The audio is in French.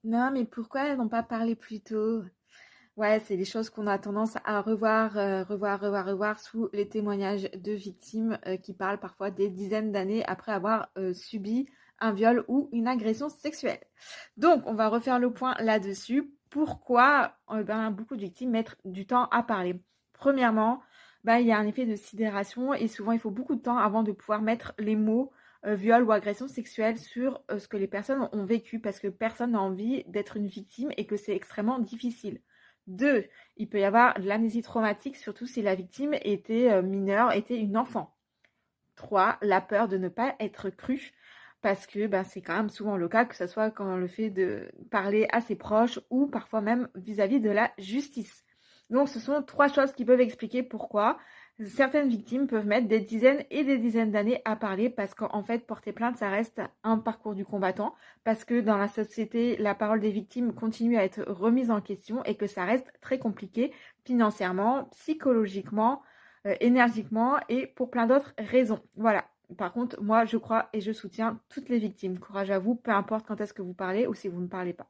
Non, mais pourquoi elles n'ont pas parlé plus tôt? Ouais, c'est des choses qu'on a tendance à revoir, revoir sous les témoignages de victimes qui parlent parfois des dizaines d'années après avoir subi un viol ou une agression sexuelle. Donc, on va refaire le point là-dessus. Pourquoi beaucoup de victimes mettent du temps à parler? Premièrement, il y a un effet de sidération et souvent il faut beaucoup de temps avant de pouvoir mettre les mots viol ou agression sexuelle sur ce que les personnes ont vécu parce que personne n'a envie d'être une victime et que c'est extrêmement difficile. Deux, il peut y avoir de l'amnésie traumatique, surtout si la victime était mineure, était une enfant. Trois, la peur de ne pas être crue, parce que c'est quand même souvent le cas, que ce soit quand le fait de parler à ses proches ou parfois même vis-à-vis de la justice. Donc ce sont trois choses qui peuvent expliquer pourquoi certaines victimes peuvent mettre des dizaines et des dizaines d'années à parler, parce qu'en fait porter plainte ça reste un parcours du combattant, parce que dans la société la parole des victimes continue à être remise en question et que ça reste très compliqué financièrement, psychologiquement, énergiquement et pour plein d'autres raisons. Voilà. Par contre, moi, je crois et je soutiens toutes les victimes. Courage à vous, peu importe quand est-ce que vous parlez ou si vous ne parlez pas.